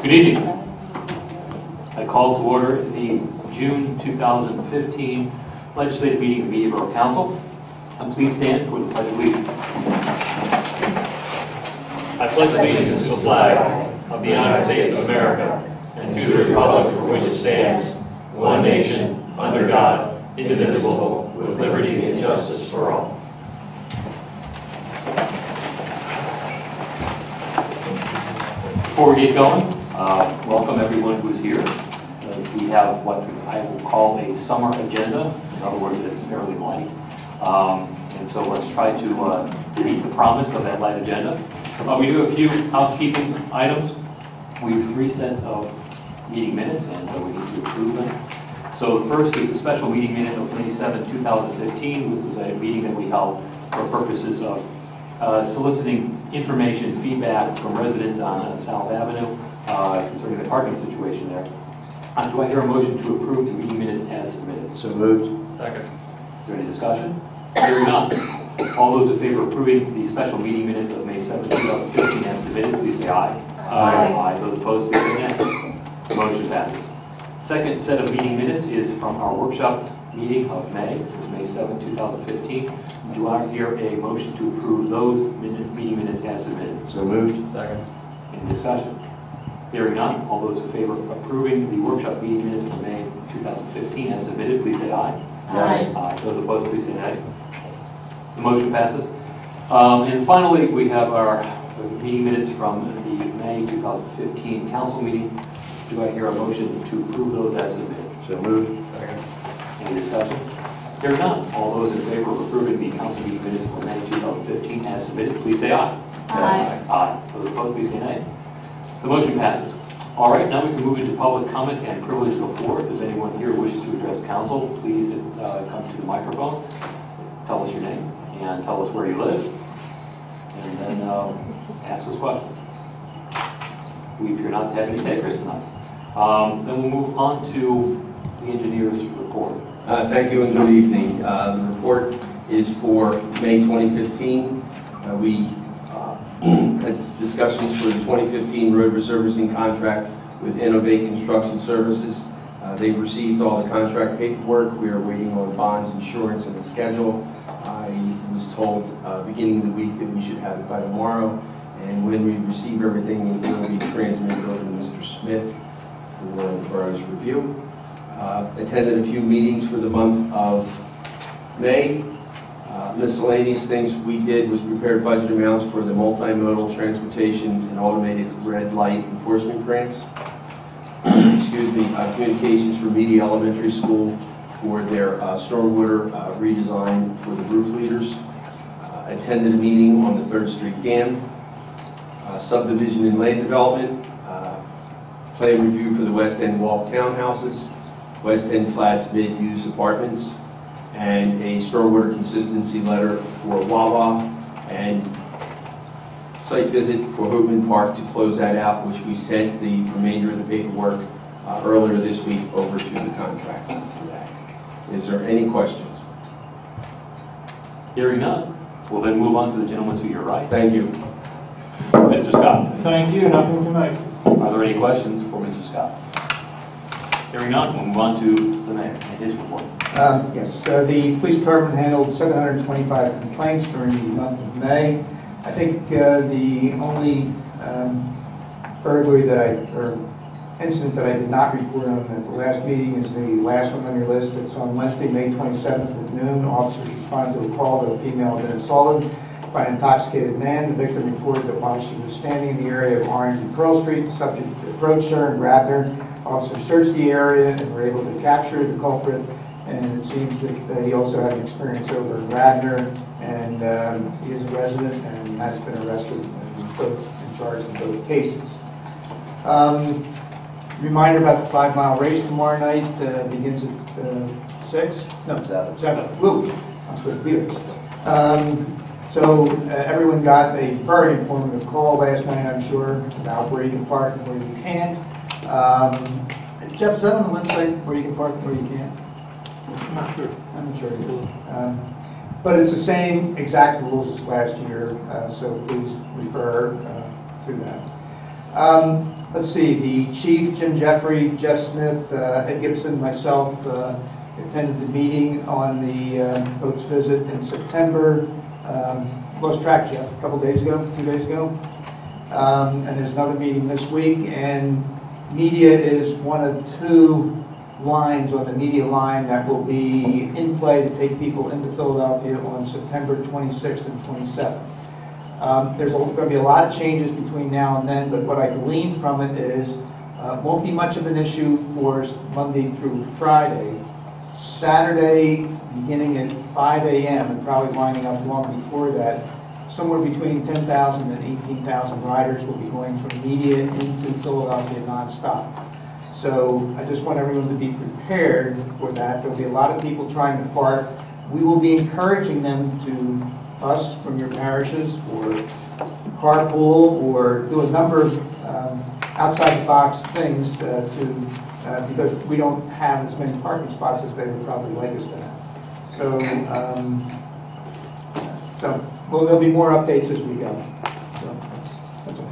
Good evening. I call to order the June 2015 legislative meeting of the Borough Council. And please stand for the Pledge of Allegiance. I pledge allegiance to the flag of the United States of America and to the republic for which it stands, one nation, under God, indivisible, with liberty and justice for all. Before we get going, welcome everyone who is here. We have what I will call a summer agenda. In other words, it's fairly light. And so let's try to meet the promise of that light agenda. We do have a few housekeeping items. We have 3 sets of meeting minutes, and we need to approve them. So the first is the special meeting minute of May 7, 2015. This was a meeting that we held for purposes of soliciting information, feedback from residents on South Avenue concerning the parking situation there. Do I hear a motion to approve the meeting minutes as submitted? So moved. Second. Is there any discussion? Hearing none. All those in favor of approving the special meeting minutes of May 7, 2015 as submitted, please say aye. Aye. Aye. Those opposed, please say nay. The motion passes. Second set of meeting minutes is from our workshop meeting of May. It was May 7, 2015. Do I hear a motion to approve those meeting minutes as submitted? So moved. Second. Any discussion? Hearing none. All those in favor of approving the workshop meeting minutes from May 2015 as submitted, please say aye. Yes. Aye. Those opposed, please say nay. The motion passes. And finally, we have our meeting minutes from the May 2015 council meeting. Do I hear a motion to approve those as submitted? So moved. Second. Any discussion? Hearing none. All those in favor of approving the council meeting minutes for May 2015 as submitted, please say aye. Yes. Aye. Those opposed, please say nay. The motion passes. All right, now we can move into public comment and privilege of the floor. If there's anyone here who wishes to address council, please come to the microphone, tell us your name, and tell us where you live, and then ask us questions. We appear not to have any takers tonight. Then we'll move on to the engineer's report. Thank you and good evening. The report is for May 2015. We had discussions for the 2015 road resurfacing contract with Innovate Construction Services. They've received all the contract paperwork. We are waiting on bonds, insurance, and the schedule. I was told beginning of the week that we should have it by tomorrow. And when we receive everything, it will be transmitted over to Mr. Smith for the borough's review. Attended a few meetings for the month of May. Miscellaneous things we did was prepare budget amounts for the multimodal transportation and automated red light enforcement grants. Excuse me, communications for Media Elementary School for their stormwater redesign for the roof leaders. Attended a meeting on the 3rd Street Dam. Subdivision and land development. Plan review for the West End Walk townhouses. West End Flats mid-use apartments. And a stormwater consistency letter for Wawa, and site visit for Hoopman Park to close that out, which we sent the remainder of the paperwork earlier this week over to the contractor for that. Is there any questions? Hearing none, we'll then move on to the gentleman to your right. Thank you. Mr. Scott. Thank you. Nothing tonight. Are there any questions for Mr. Scott? Hearing none, we'll move on to the mayor and his report. Yes, the police department handled 725 complaints during the month of May. I think the only burglary or incident that I did not report on at the last meeting is the last one on your list. It's on Wednesday, May 27th at noon. Officers responded to a call that a female had been assaulted by an intoxicated man. The victim reported that while she was standing in the area of Orange and Pearl Street, the subject approached her and grabbed her. Officers searched the area and were able to capture the culprit, and it seems that he also had an experience over in Radnor, and he is a resident and has been arrested and put in charge in both cases. Reminder about the 5-mile race tomorrow night. Begins at 6? No, 7. Woo! I'm supposed to be there. So everyone got a very informative call last night, I'm sure, about where you can park and where you can't. Jeff, is that on the website where you can park and where you can't? I'm not sure. I'm not sure. But it's the same exact rules as last year, so please refer to that. let's see, the chief, Jim Jeffrey, Jeff Smith, Ed Gibson, myself attended the meeting on the Oaks visit in September. Lost track, Jeff, a couple days ago, 2 days ago. And there's another meeting this week, and media is one of 2 lines on the media line that will be in play to take people into Philadelphia on September 26th and 27th. There's going to be a lot of changes between now and then, but what I gleaned from it is won't be much of an issue for Monday through Friday. Saturday, beginning at 5 a.m. and probably lining up long before that, somewhere between 10,000 and 18,000 riders will be going from media into Philadelphia nonstop. So I just want everyone to be prepared for that. There'll be a lot of people trying to park. We will be encouraging them to, us from your parishes, or carpool, or do a number of outside the box things because we don't have as many parking spots as they would probably like us to have. So, well, there'll be more updates as we go. So that's all.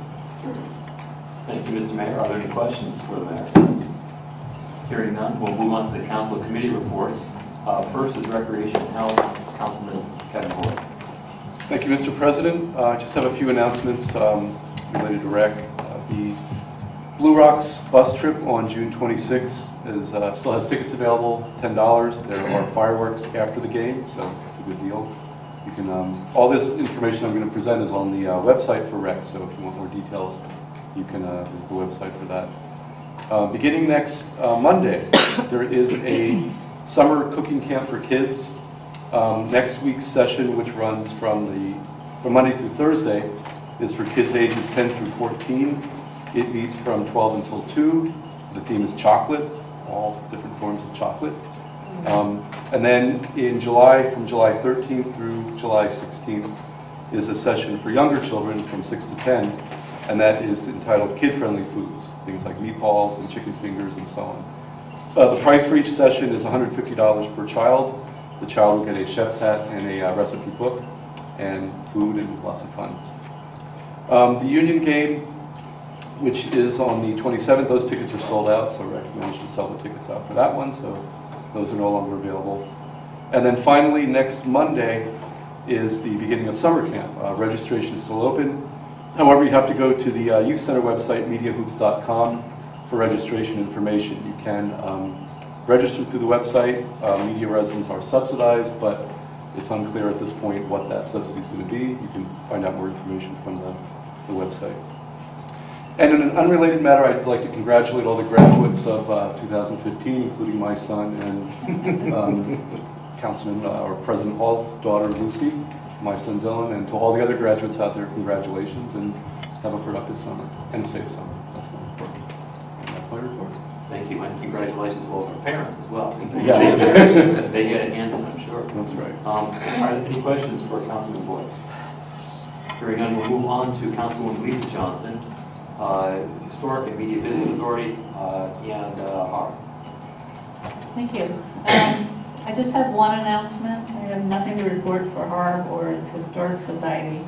Thank you, Mr. Mayor. Are there any questions for the mayor? Hearing none, we'll move on to the council committee reports. First is Recreation and Health, Councilman Kevin Boyd. Thank you, Mr. President. I just have a few announcements related to rec. The Blue Rocks bus trip on June 26th still has tickets available, $10. There are fireworks after the game, so it's a good deal. You can all this information I'm going to present is on the website for rec, so if you want more details, you can visit the website for that. Beginning next Monday, there is a summer cooking camp for kids. Next week's session, which runs from Monday through Thursday, is for kids ages 10 through 14. It meets from 12 until 2. The theme is chocolate, all different forms of chocolate. And then in July, from July 13th through July 16th, is a session for younger children from 6 to 10, and that is entitled Kid-Friendly Foods, things like meatballs and chicken fingers and so on. The price for each session is $150 per child. The child will get a chef's hat and a recipe book, and food and lots of fun. The Union game, which is on the 27th, those tickets are sold out, so Rec managed to sell the tickets out for that one, so those are no longer available. And then finally, next Monday is the beginning of summer camp. Registration is still open. However, you have to go to the Youth Center website, mediahoops.com, for registration information. You can register through the website. Media residents are subsidized, but it's unclear at this point what that subsidy is going to be. You can find out more information from the website. And in an unrelated matter, I'd like to congratulate all the graduates of 2015, including my son and Councilman or President Hall's daughter, Lucy, my son, Dylan, and to all the other graduates out there, congratulations, and have a productive summer and a safe summer. That's my report. And that's my report. Thank you, and congratulations to all of our parents as well. Yeah. They get a hand in, I'm sure. That's right. Are there any questions for Councilman Boyd? Hearing none, we'll move on to Councilwoman Lisa Johnson, Historic and Media Business Authority, and Harv. Thank you. I just have one announcement. I have nothing to report for Harv or Historic Society,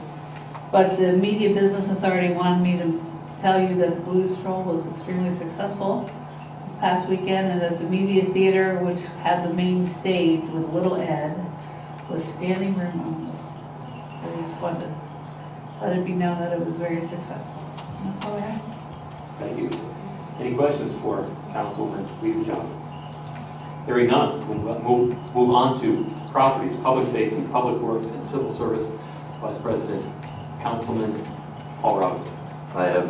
but the Media Business Authority wanted me to tell you that the Blues Stroll was extremely successful this past weekend, and that the Media Theater, which had the main stage with Little Ed, was standing room only. So I just wanted to let it be known that it was very successful. And that's all I have. Thank you. Any questions for Councilwoman Lisa Johnson? Hearing none, we'll move on to Properties, Public Safety, Public Works, and Civil Service Vice President, Councilman Paul Robinson. I have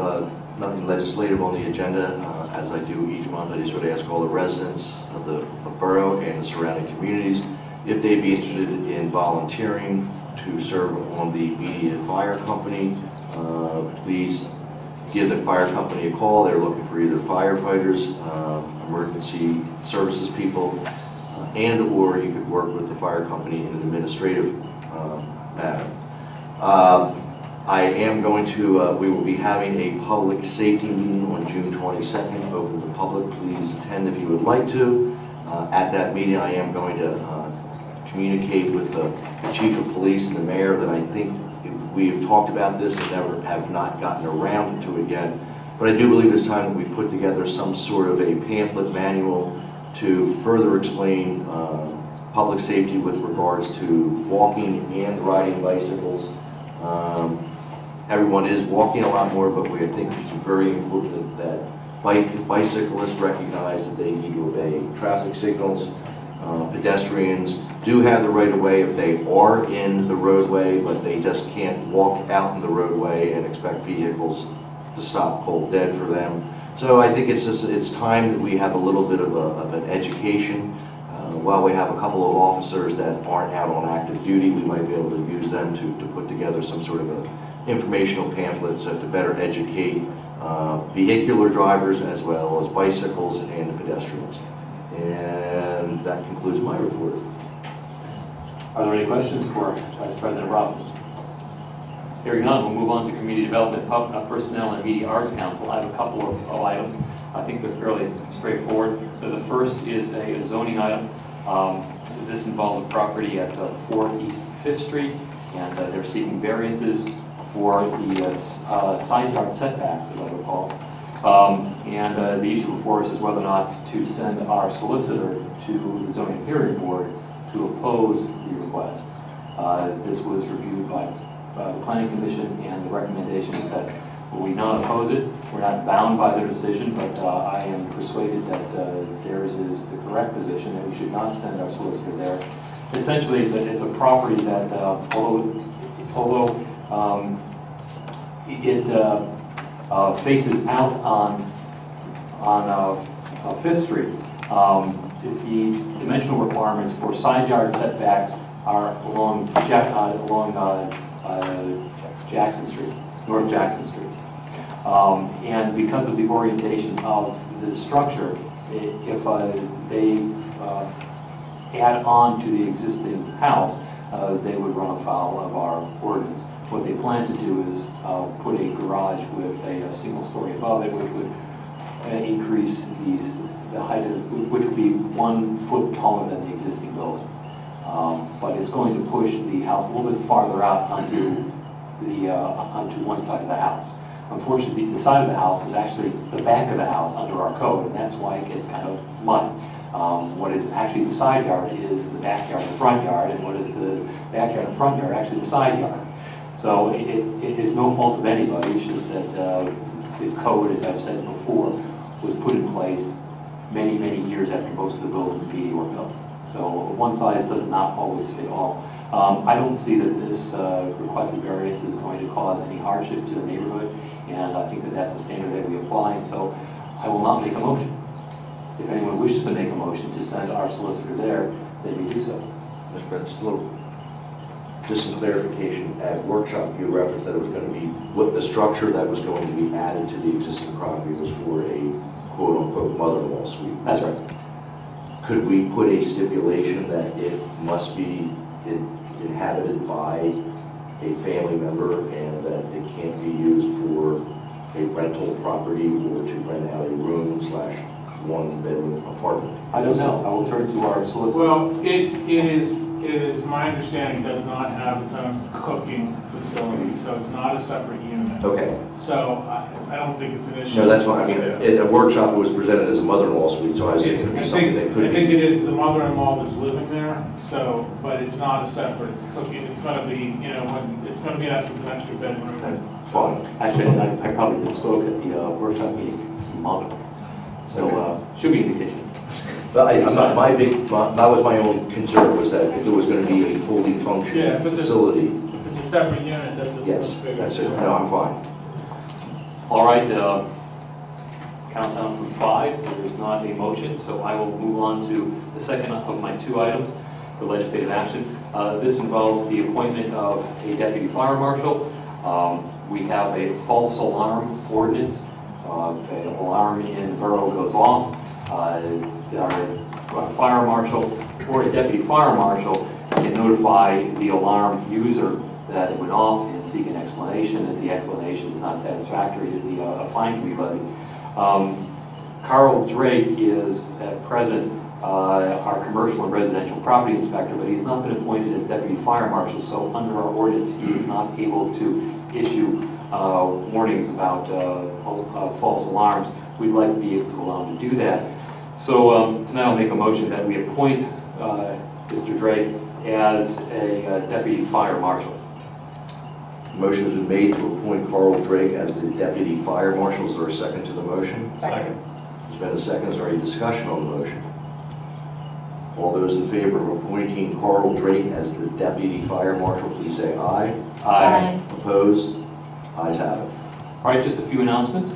nothing legislative on the agenda. As I do each month, I just would ask all the residents of the borough and the surrounding communities if they'd be interested in volunteering to serve on the media and fire company. Please give the fire company a call. They're looking for either firefighters, emergency services people, and or you could work with the fire company in an administrative matter. I am going to, we will be having a public safety meeting on June 22nd, open to the public. Please attend if you would like to. At that meeting, I am going to communicate with the chief of police and the mayor that I think we have talked about this and never have not gotten around to it yet. But I do believe it's time that we put together some sort of a pamphlet manual to further explain public safety with regards to walking and riding bicycles. Everyone is walking a lot more, but I think it's very important that bicyclists recognize that they need to obey traffic signals. Pedestrians do have the right of way if they are in the roadway, but they just can't walk out in the roadway and expect vehicles to stop cold dead for them. So I think it's time that we have a little bit of an education. While we have a couple of officers that aren't out on active duty, we might be able to use them to put together some sort of an informational pamphlet to better educate vehicular drivers as well as bicycles and pedestrians. And that concludes my report. Are there any questions for Vice President Robbins? Hearing none, we'll move on to Community Development, Personnel, and Media Arts Council. I have a couple of items. I think they're fairly straightforward. So the first is a zoning item. This involves a property at 4 East 5th Street, and they're seeking variances for the side yard setbacks, as I recall. The issue before us is whether or not to send our solicitor to the zoning hearing board to oppose the request. This was reviewed by the Planning Commission, and the recommendation is that we not oppose it. We're not bound by their decision, but I am persuaded that theirs is the correct position, that we should not send our solicitor there. Essentially, it's a property that, although it faces out on 5th Street, the dimensional requirements for side yard setbacks are along Jackson Street, North Jackson Street. And because of the orientation of the structure, if they add on to the existing house, they would run afoul of our ordinance. What they plan to do is put a garage with a single story above it, which would increase the height of, which would be 1 foot taller than the existing building. But it's going to push the house a little bit farther out onto one side of the house. Unfortunately, the side of the house is actually the back of the house under our code, and that's why it gets kind of muddy. What is actually the side yard is the backyard and front yard, and what is the backyard and front yard actually the side yard. So it is no fault of anybody. It's just that the code, as I've said before, was put in place many, many years after most of the buildings in PD were built. So one size does not always fit all. I don't see that this requested variance is going to cause any hardship to the neighborhood, and I think that that's the standard that we apply. So I will not make a motion. If anyone wishes to make a motion to send our solicitor there, they may do so. Mr. President, just some clarification. At workshop, you referenced that it was going to be, what the structure that was going to be added to the existing property was for a quote-unquote mother-in-law suite. That's right. Could we put a stipulation that it must be inhabited by a family member and that it can't be used for a rental property or to rent out a room / one-bedroom apartment? I don't know. I will turn to our solicitor. Well, it is my understanding, does not have its own cooking facility, so it's not a separate unit. Okay. So I don't think it's an issue. No, that's fine. I mean, at a workshop, it was presented as a mother-in-law suite, so I was thinking it would be something that could I think be. it is the mother-in-law that's living there, so, but it's not a separate cooking. It's going to be, it's going to be in essence an extra bedroom. Fine. Actually, I probably misspoke at the workshop meeting. It's the mother. So should be in the kitchen. But that was my only concern, was that if there was going to be a fully functioning facility. If it's a separate unit, that's a Yes, much bigger. that's it. No, I'm fine. All right, countdown from 5. There is not a motion, so I will move on to the second of my 2 items for legislative action. This involves the appointment of a deputy fire marshal. We have a false alarm ordinance. If an alarm in the borough goes off, our fire marshal or a deputy fire marshal can notify the alarm user that it went off and seek an explanation. If the explanation is not satisfactory, a fine can be levied. Carl Drake is at present our commercial and residential property inspector, but he's not been appointed as deputy fire marshal, so under our ordinance he is not able to issue warnings about false alarms, we'd like to be able to allow them to do that. So tonight I'll make a motion that we appoint Mr. Drake as a deputy fire marshal. Motion has been made to appoint Carl Drake as the deputy fire marshal. Is there a second to the motion? Second. There's been a second. Is there any discussion on the motion? All those in favor of appointing Carl Drake as the deputy fire marshal, please say aye. Aye. Opposed? Ayes have it. All right, just a few announcements.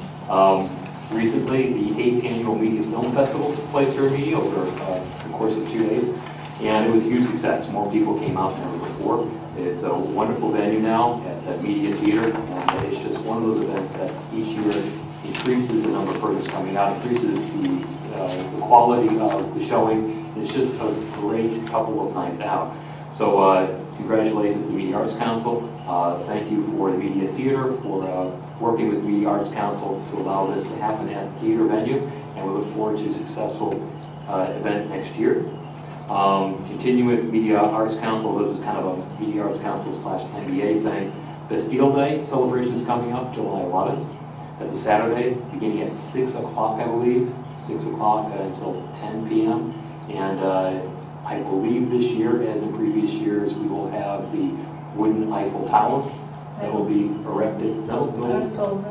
Recently, the 8th Annual Media Film Festival took place here in Media over the course of 2 days, and it was a huge success. More people came out than ever before. It's a wonderful venue now at the Media Theater, and it's just one of those events that each year increases the number of persons coming out, increases the quality of the showings. It's just a great couple of nights out. So congratulations to the Media Arts Council. Thank you for the Media Theater for working with Media Arts Council to allow this to happen at the theater venue, and we look forward to a successful event next year. Continuing with Media Arts Council, this is kind of a Media Arts Council / NBA thing. Bastille Day celebration is coming up July 11th. That's a Saturday, beginning at 6 o'clock, I believe, 6 o'clock until 10 p.m. And I believe this year, as in previous years, we will have the wooden Eiffel Tower that will be erected. No? I was told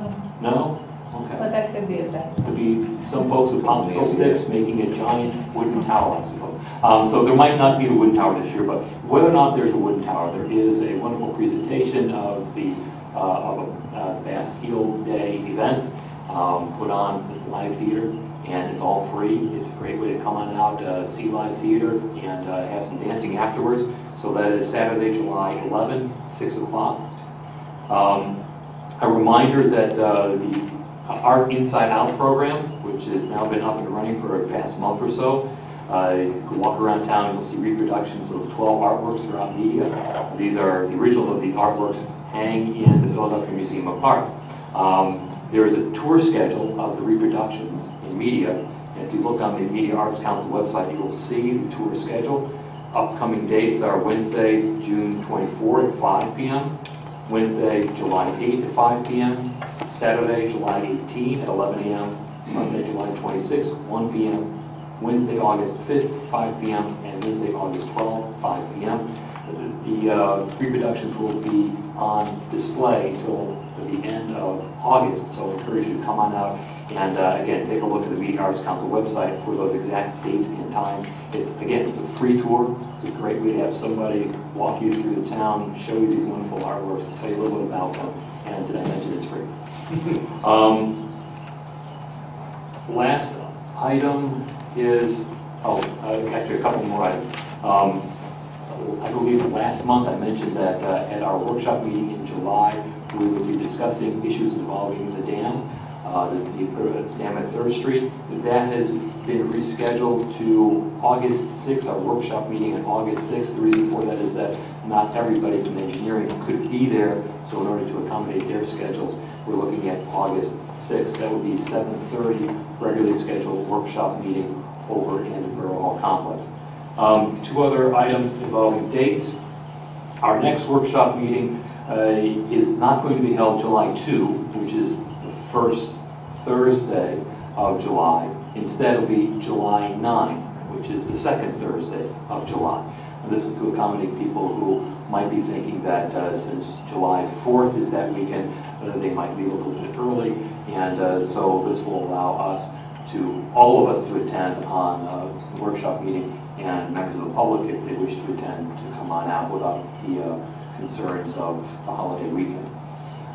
no, No? Okay. but that could be a bet. Could be some folks with popsicle sticks making a giant wooden tower, I suppose. So there might not be the wooden tower this year, but whether or not there's a wooden tower, there is a wonderful presentation of the Bastille Day event put on. It's live theater, and it's all free. It's a great way to come on out, see live theater, and have some dancing afterwards. So that is Saturday, July 11, 6 o'clock. A reminder that the Art Inside Out program, which has now been up and running for the past month or so. You can walk around town and you'll see reproductions of 12 artworks throughout Media. These are the originals of the artworks hang in the Philadelphia Museum of Art. There is a tour schedule of the reproductions in Media, and if you look on the Media Arts Council website, you will see the tour schedule. Upcoming dates are Wednesday, June 24 at 5 p.m., Wednesday, July 8 at 5 p.m., Saturday, July 18 at 11 a.m., Sunday, July 26, 1 p.m., Wednesday, August 5th, 5 p.m., and Wednesday, August 12, 5 p.m. The reproductions will be on display until the end of August, so I encourage you to come on out and again, take a look at the Media Arts Council website for those exact dates and times. It's a free tour. It's a great way to have somebody walk you through the town, show you these wonderful artworks, tell you a little bit about them, and did I mention it's free? Last item is, actually a couple more items. I believe last month I mentioned that at our workshop meeting in July, we would be discussing issues involving the dam, the dam at 3rd Street. That has been rescheduled to August 6th, our workshop meeting on August 6th. The reason for that is that not everybody from engineering could be there, so in order to accommodate their schedules, we're looking at August 6th. That would be 7:30, regularly scheduled workshop meeting over in the Borough Hall complex. Two other items involving dates. Our next workshop meeting is not going to be held July 2, which is the first Thursday of July. Instead, it'll be July 9, which is the second Thursday of July. And this is to accommodate people who might be thinking that since July 4th is that weekend, they might leave a little bit early. And so this will allow us all of us to attend on the workshop meeting, and members of the public, if they wish to attend, to come on out without the concerns of the holiday weekend.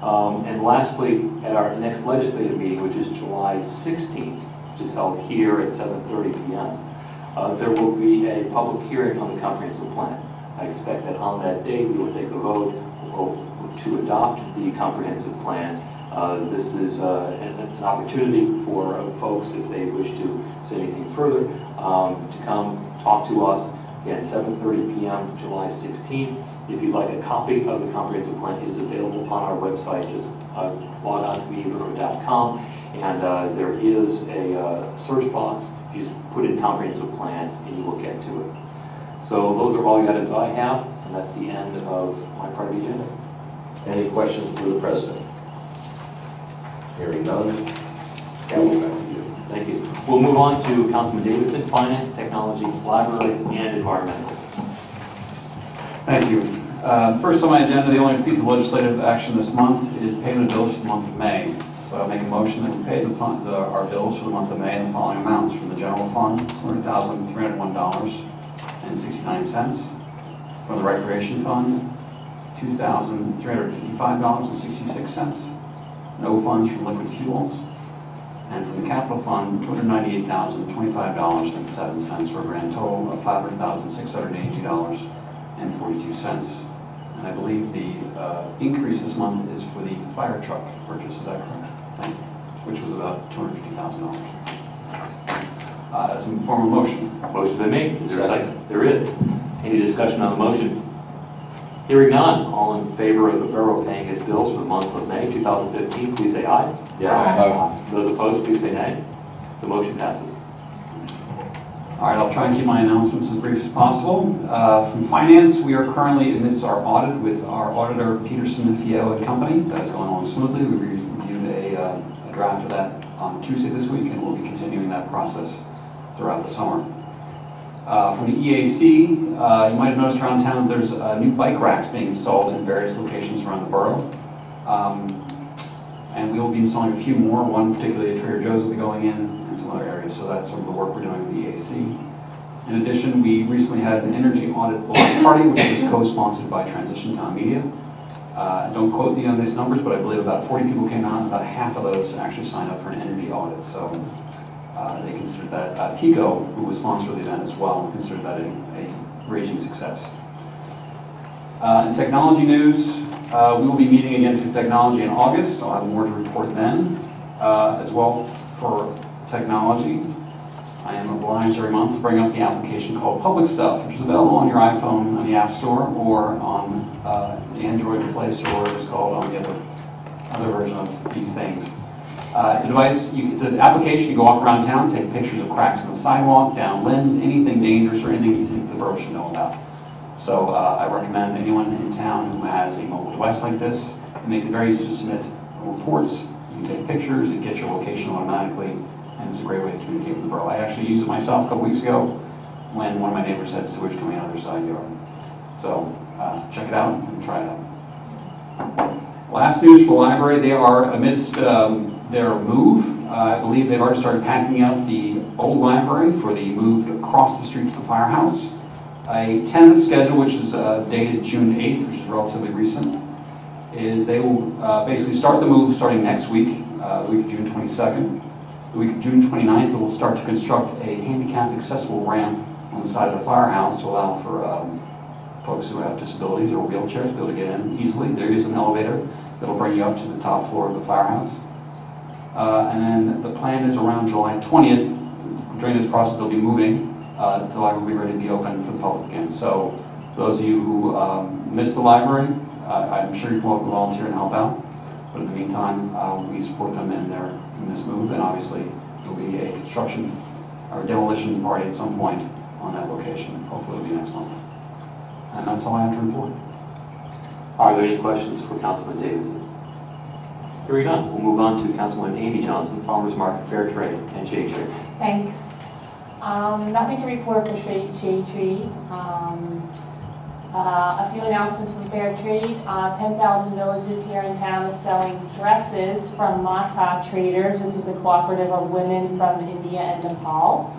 And lastly, at our next legislative meeting, which is July 16th, which is held here at 7:30 p.m., there will be a public hearing on the comprehensive plan. I expect that on that day we will take a vote to adopt the comprehensive plan. This is an opportunity for folks, if they wish to say anything further, to come talk to us. Again, 7:30 p.m., July 16th. If you'd like a copy of the comprehensive plan, it is available on our website. Just log on to mediaborough.com, and there is a search box. You just put in comprehensive plan, and you will get to it. So those are all the items I have, and that's the end of my part of the agenda. Any questions for the President? Hearing none, Council, back to you. Thank you. We'll move on to Councilman Davidson, Finance, Technology, Library, and Environmental. Thank you. First on my agenda, the only piece of legislative action this month is payment of bills for the month of May. So I make a motion that we pay our bills for the month of May in the following amounts. From the general fund, $200,301.69. From the recreation fund, $2,355.66. No funds from liquid fuels. And from the capital fund, $298,025.07 for a grand total of $500,682.42. And I believe the increase this month is for the fire truck purchase, is that correct? Thank you. Which was about $250,000. That's in the form of motion. Motion's been made. Is there a second? There is. Any discussion on the motion? Hearing none, all in favor of the borough paying its bills for the month of May 2015, please say aye. Yes. Those opposed, please say nay. The motion passes. All right, I'll try and keep my announcements as brief as possible. From finance, we are currently amidst our audit with our auditor, Peterson, Fio and Company. That is going along smoothly. We reviewed a draft of that on Tuesday this week, and we'll be continuing that process throughout the summer. From the EAC, you might have noticed around town there's new bike racks being installed in various locations around the borough. And we will be installing a few more. One particularly at Trader Joe's will be going in, and some other areas. So that's some of the work we're doing with the EAC. In addition, we recently had an energy audit block party, which was co-sponsored by Transition Town Media. Don't quote me on these numbers, but I believe about 40 people came out, and about half of those actually signed up for an energy audit. So they considered that, Kiko, who was sponsor of the event as well, considered that a raging success. In technology news, we will be meeting again for technology in August. I'll have more to report then. As well, for technology, I am obliged every month to bring up the application called Public Stuff, which is available on your iPhone on the App Store or on the Android Play Store, as it's called on the other version of these things. It's a device, it's an application. You go walk around town, take pictures of cracks in the sidewalk, down limbs, anything dangerous or anything you think the borough should know about. So I recommend anyone in town who has a mobile device like this. It makes it very easy to submit reports. You can take pictures, it gets your location automatically, and it's a great way to communicate with the borough. I actually used it myself a couple weeks ago when one of my neighbors had sewage coming out of their side yard. So check it out and try it out. Last news for the library, they are amidst their move. I believe they've already started packing up the old library for the move across the street to the firehouse. A tentative schedule, which is dated June 8th, which is relatively recent, is they will basically start the move starting next week, the week of June 22nd. The week of June 29th, they will start to construct a handicap accessible ramp on the side of the firehouse to allow for folks who have disabilities or wheelchairs to be able to get in easily. There is an elevator that will bring you up to the top floor of the firehouse. And then the plan is around July 20th. During this process, they'll be moving. The library will be ready to be open for the public again. So those of you who miss the library, I'm sure you can volunteer and help out. But in the meantime, we support them in this move, and obviously there'll be a construction or demolition party at some point on that location. Hopefully it'll be next month. And that's all I have to report. Are there any questions for Councilman Davidson? Hearing none, we'll move on to Councilwoman Amy Johnson, Farmers Market, Fair Trade, and Shade Tree. Thanks. Nothing to report for Shade Tree. A few announcements from Fair Trade. 10,000 Villages here in town is selling dresses from Mata Traders, which is a cooperative of women from India and Nepal.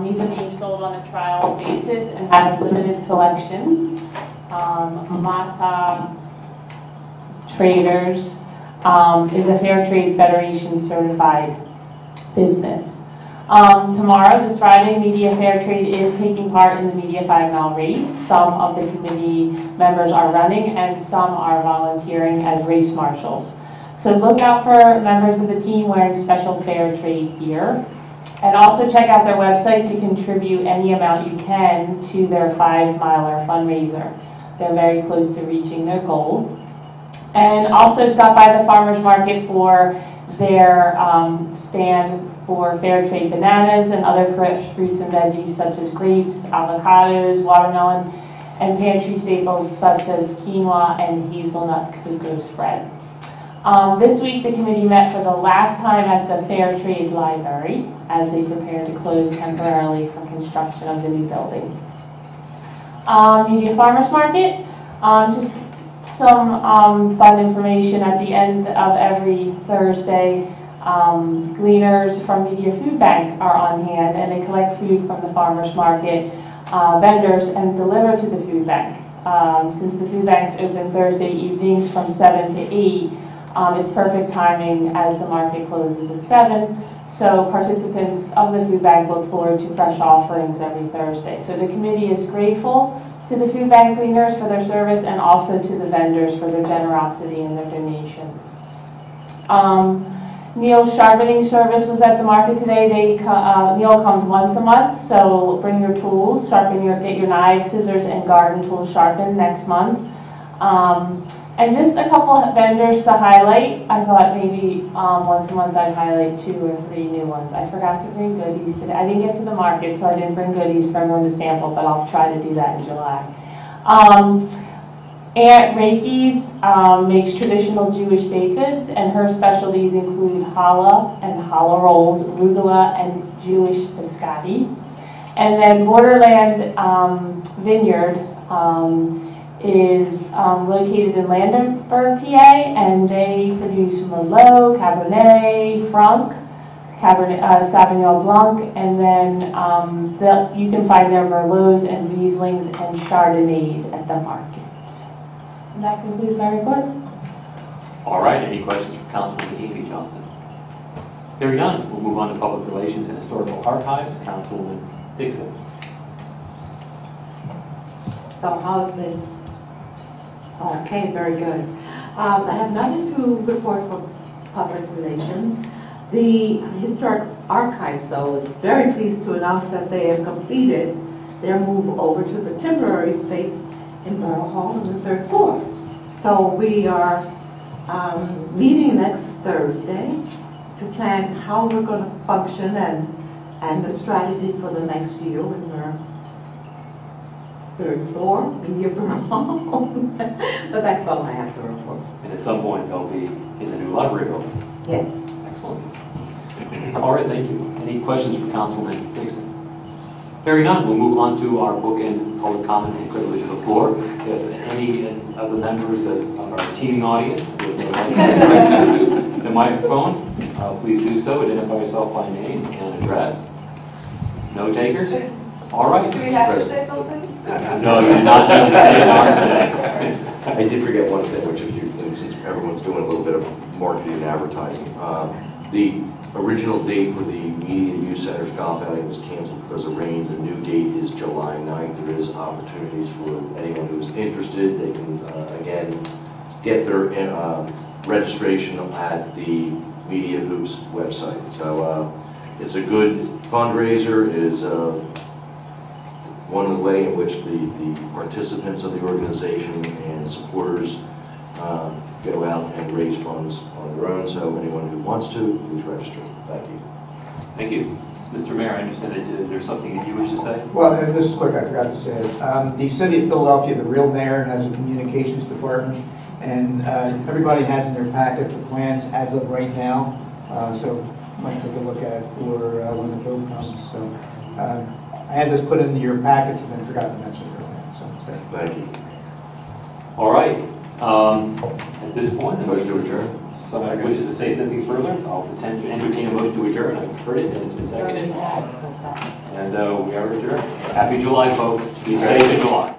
These are being sold on a trial basis and have a limited selection. Mata Traders is a Fair Trade Federation certified business. Tomorrow, this Friday, Media Fair Trade is taking part in the Media 5-mile race. Some of the committee members are running and some are volunteering as race marshals. So look out for members of the team wearing special Fair Trade gear. And also check out their website to contribute any amount you can to their 5-miler fundraiser. They're very close to reaching their goal. And also stop by the farmers market for their stand for fair trade bananas and other fresh fruits and veggies such as grapes, avocados, watermelon, and pantry staples such as quinoa and hazelnut cocoa spread. This week, the committee met for the last time at the Fair Trade Library as they prepare to close temporarily for construction of the new building. Media Farmers Market, just some fun information at the end of every Thursday. Gleaners from Media Food Bank are on hand, and they collect food from the farmers market vendors and deliver to the food bank. Since the food bank's open Thursday evenings from 7 to 8, it's perfect timing as the market closes at 7. So participants of the food bank look forward to fresh offerings every Thursday. So the committee is grateful to the food bank cleaners for their service and also to the vendors for their generosity and their donations. Neil's sharpening service was at the market today. Neil comes once a month, so bring your tools, get your knives, scissors, and garden tools sharpened next month. And just a couple of vendors to highlight. I thought maybe once a month I'd highlight 2 or 3 new ones. I forgot to bring goodies today. I didn't get to the market, so I didn't bring goodies for everyone to sample, but I'll try to do that in July. Aunt Reiki's makes traditional Jewish baked goods, and her specialties include challah and challah rolls, arugula, and Jewish biscotti. And then Borderland Vineyard is located in Landenberg, PA, and they produce Merlot, Cabernet Franc, Sauvignon Blanc, and then you can find their Merlots and Rieslings and Chardonnays at the market. And that concludes my report. All right, any questions for Councilwoman Amy Johnson? Hearing none, we'll move on to Public Relations and Historical Archives. Councilwoman Dixon. So how's this? Okay, very good. I have nothing to report for public relations. The Historic Archives, though, is very pleased to announce that they have completed their move over to the temporary space in Borough Hall on the 3rd floor. So we are meeting next Thursday to plan how we're going to function and the strategy for the next year when we're 3rd floor, Media Borough. But that's all I have to report. And at some point, they'll be in the new library building. Yes. Excellent. All right, thank you. Any questions for Councilwoman Dixon? Hearing none, we'll move on to our bookend public comment and privilege of the floor. If any of the members of our teaming audience would like to the microphone, please do so. Identify yourself by name and address. No takers? All right. Do we have to say something? No, you do not need to say it today. I did forget one thing, which if you, since everyone's doing a little bit of marketing and advertising, the original date for the Media Youth Center's golf outing was canceled because of rain. The new date is July 9th. There is opportunities for anyone who's interested. They can, again, get their registration at the Media Hoops website. So it's a good fundraiser. It is one of the way in which the participants of the organization and supporters go out and raise funds on their own. So anyone who wants to, please register. Thank you. Thank you. Mr. Mayor, I understand that there's something that you wish to say? Well, and this is quick, I forgot to say it. The city of Philadelphia, the real mayor, has a communications department, and everybody has in their packet the plans as of right now. So you might take a look at it for when the vote comes. So I had this put into your packets and then forgot to mention it earlier. So Thank you. All right. At this point, Motion to adjourn. Somebody wishes to say something further, I'll entertain a motion to adjourn. I've heard it and it's been seconded. And we are adjourned. Happy July, folks. Be safe in July.